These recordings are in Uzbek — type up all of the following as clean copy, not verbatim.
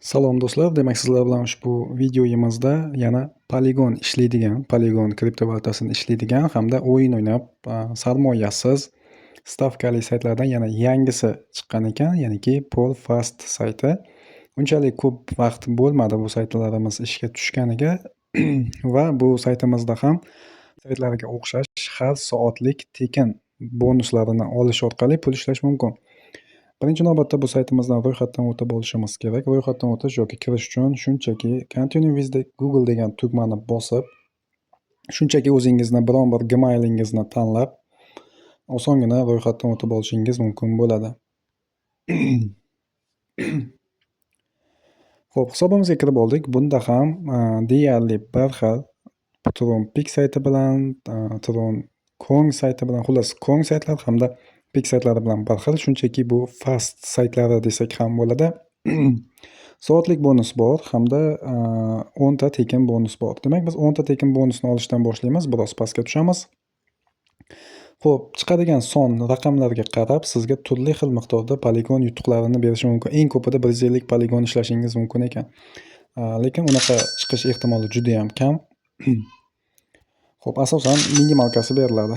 Salom do'stlar, demak sizlar bilan ushbu videoyimizda yana Polygon kriptovalyutasini ishlaydigan hamda o'yin o'ynab, sarmoyasiz stavkali saytlardan yana yangisi chiqqan ekan, ya'niki Polfast sayti. Unchalik ko'p vaqt bo'lmadi bu saytlarimiz ishga tushganiga va bu saytimizda ham saytlarga o'xshash har soatlik tekin bonuslarini olish orqali pul ishlash mumkin. Birinchi navbatda bu saytimizdan ro'yxatdan o'tib olishimiz kerak. Ro'yxatdan o'tish yoki kirish uchun shunchaki Continue with Google degan tugmani bosib, shunchaki o'zingizni biron bir gmailingizni tanlab, osongina ro'yxatdan o'tib olishingiz mumkin bo'ladi. Xo'p, hisobimizga kirib oldik. Bunda ham deyarli bir xil Tron Peak sayti bilan, Tron Kong sayti bilan, xullas Kong saytlar hamda Peak saytlari bilan bir xil. Shunchaki bu fast saytlari desak ham bo'ladi. Soatlik bonus bor hamda 10 ta tekin bonus bor. Demak, biz 10 ta tekin bonusni olishdan boshlaymiz, biroz pastga tushamiz. Xo'p, chiqadigan son raqamlarga qarab sizga turli xil miqdorda poligon yutuqlarini berishi mumkin. Eng ko'pida 150 poligon ishlashingiz mumkin ekan. Lekin unaqa chiqish ehtimoli juda ham kam. Xo'p, asosan minimalkasi beriladi.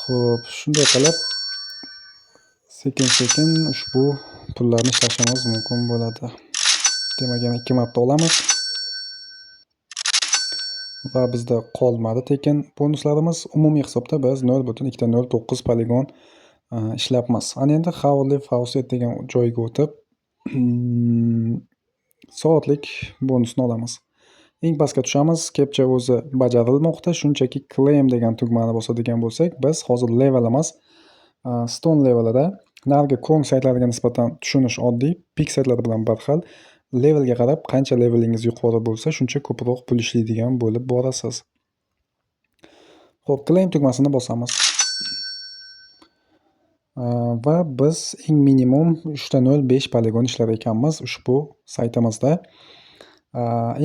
Xo'p, shunday qilib sekin-sekin ushbu pullarni ishlashimiz mumkin bo'ladi. Demak, yana 2 marta olamiz. Va bizda qolmadi tekin bonuslarimiz. Umumiy hisobda biz 0.209 poligon ishlabmiz. Ana endi Hourly Faucet degan joyga o'tib, soatlik bonusni olamiz. Eng pastga tushamiz. Captcha o'zi bajarilmoqda. Shunchaki claim degan tugmani bosadigan bo'lsak, biz hozir level emas, stone levelida. Narigi Kong saytlariga nisbatan tushunish oddiy, Peak saytlari bilan bir xil. Levelga qarab, qancha levelingiz yuqori bo'lsa, shuncha ko'proq pul ishlaydigan bo'lib borasiz. Xo'p, claim tugmasini bosamiz. Va biz eng minimum 3.05 poligon ishlar ekanmiz ushbu saytimizda.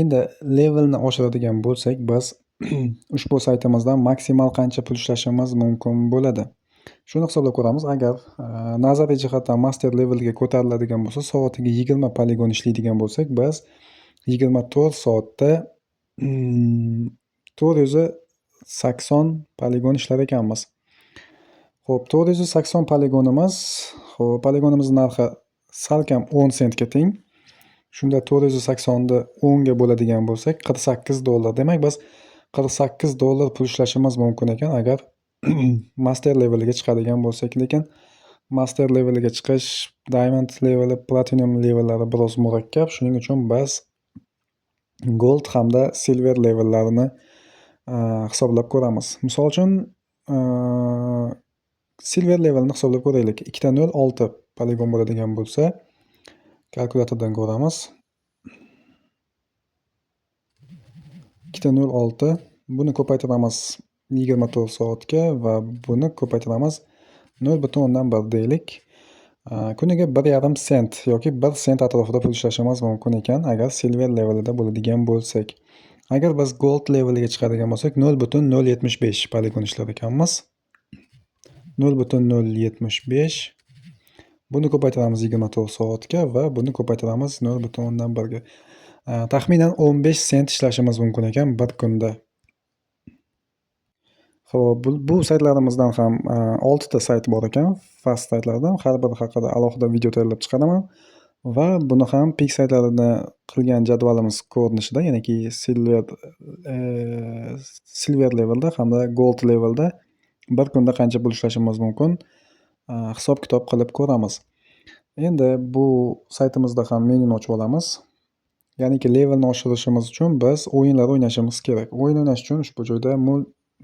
Endi levelni oshiradigan bo'lsak, biz ushbu saytimizdan maksimal qancha pul ishlashimiz mumkin bo'ladi. Shuni hisoblab ko'ramiz. Agar nazariy jihatdan master levelga ko'tariladigan bo'lsa, soatiga 20 poligon ishlaydigan bo'lsak, biz 24 soatda 480 poligon ishlar ekanmiz. Xo'p, 480 poligonimiz, poligonimizning narxi salkam 10 sentga teng. Shunda 480 ni 10 ga bo'ladigan bo'lsak, $48. Demak, biz $48 pul ishlashimiz mumkin ekan agar master leveliga chiqadigan bo'lsak, lekin master leveliga chiqish, diamond leveli, platinum levellari biroz murakkab. Shuning uchun biz gold hamda silver levellarini hisoblab ko'ramiz. Misol uchun, silver levelni hisoblab ko'raylik. 2.06 poligon bo'ladigan bo'lsa, kalkulyatordan ko'ramiz. 2.06, buni ko'paytiramiz 24 soatga va buni ko'paytiramiz 0.1 deylik. Kuniga 1.5 sent yoki 1 sent atrofida pul ishlashimiz mumkin ekan agar silver levelida bo'ladigan bo'lsak. Agar biz gold leveliga chiqadigan bo'lsak, 0.075 poligon ishlar ekanmiz. 0.075. Buni ko'paytiramiz 24 soatga va buni ko'paytiramiz 0.1 ga. Taxminan 15 sent ishlashimiz mumkin ekan bir kunda. Xo'p, bu saytlarimizdan ham 6 ta sayt bor ekan, fast saytlardan. Har biri haqida alohida video tayyorlab chiqaraman va buni ham Peak saytlarini qilgan jadvalimiz ko'rinishida, ya'niki silver levelda hamda gold levelda bir kunda qancha pul ishlashimiz mumkin hisob-kitob qilib ko'ramiz. Endi bu saytimizda ham menuni ochib olamiz. Ya'niki levelni oshirishimiz uchun biz o'yinlar o'ynashimiz kerak. O'yin o'ynash uchun ushbu joyda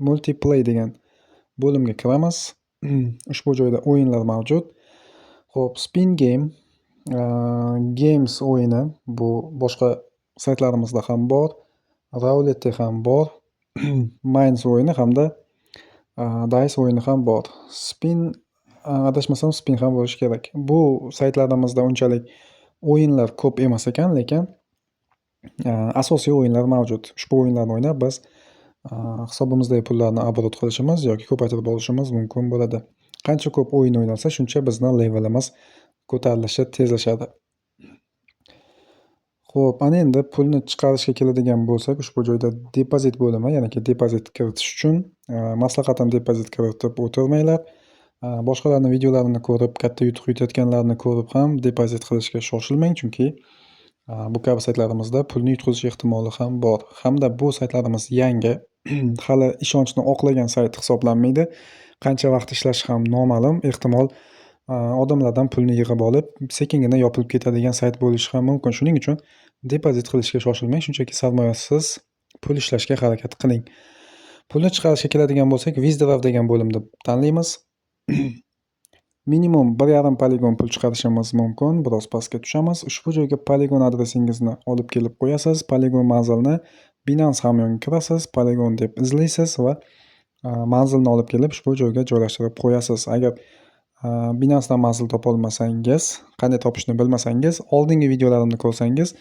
multiplay degan bo'limga kiramiz. Ushbu joyda o'yinlar mavjud. Xo'p, spin game, games o'yini bu boshqa saytlarimizda ham bor. Roulette ham bor. Mines o'yini hamda dice o'yini ham bor. Spin, adashmasam spin ham bo'lishi kerak. Bu saytlarimizda unchalik o'yinlar ko'p emas ekan, lekin asosiy o'yinlar mavjud. Ushbu o'yinlarni o'ynab biz hisobimizdagi pullarni oborot qilishimiz yoki ko'paytirib olishimiz mumkin bo'ladi. Qancha ko'p o'yin o'ynalsa, shuncha bizning levelimiz ko'tarilishi tezlashadi. Xo'p, ana endi pulni chiqarishga keladigan bo'lsak, ushbu joyda depozit bo'limi, ya'niki depozit kiritish uchun maslahatim depozit kiritib o'tirmanglar. Boshqalarni videolarini ko'rib, katta yutuq yutayotganlarni ko'rib ham depozit qilishga shoshilmang, chunki bu kabi saytlarimizda pulni yutqazish ehtimoli ham bor. Hamda bu saytlarimiz yangi, hali ishonchni oqlagan sayt hisoblanmaydi. Qancha vaqt ishlashi ham noma'lum. Ehtimol odamlardan pulni yig'ib olib, sekingina yopilib ketadigan sayt bo'lishi ham mumkin. Shuning uchun depozit qilishga shoshilmang, shunchaki sarmoyasiz pul ishlashga harakat qiling. Pulni chiqarishga keladigan bo'lsak, Withdraw degan bo'limni tanlaymiz. Minimum 1,5 poligon pul chiqarishimiz mumkin. Biroz pastga tushamiz. Ushbu joyga poligon adresingizni olib kelib qo'yasiz. Poligon manzilni Binance hamyoniga kirasiz, poligon deb izlaysiz va manzilni olib kelib ushbu joyga joylashtirib qo'yasiz. Agar Binance dan manzil topa olmasangiz, qanday topishni bilmasangiz, oldingi videolarimni ko'rsangiz,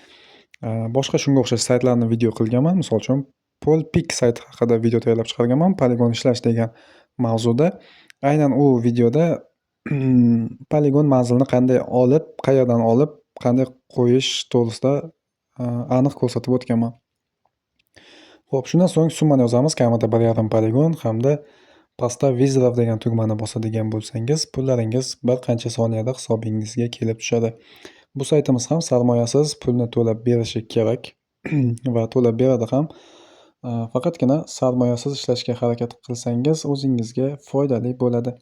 boshqa shunga o'xshash saytlarni video qilganman. Misol uchun, Polpik sayti haqida video tayyorlab chiqarganman, poligon ishlash degan mavzuda. Aynan u videoda poligon manzilni qanday olib, qayerdan olib, qanday qo'yish to'g'risida aniq ko'rsatib o'tganman. Xo'p, shundan so'ng summani yozamiz, kamida 1,5 poligon hamda pastda Withdraw degan tugmani bosadigan bo'lsangiz, pullaringiz bir qancha soniyada hisobingizga kelib tushadi. Bu saytimiz ham sarmoyasiz pulni to'lab berishi kerak va to'lab beradi ham. Faqatgina sarmoyasiz ishlashga harakat qilsangiz, o'zingizga foydali bo'ladi.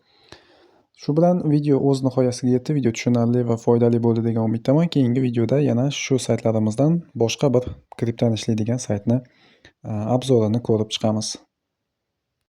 Shu bilan video o'z nihoyasiga yetdi. Video tushunarli va foydali bo'ldi degan umiddaman. Keyingi videoda yana shu saytlarimizdan boshqa bir kriptani ishlaydigan saytni obzorini ko'rib chiqamiz.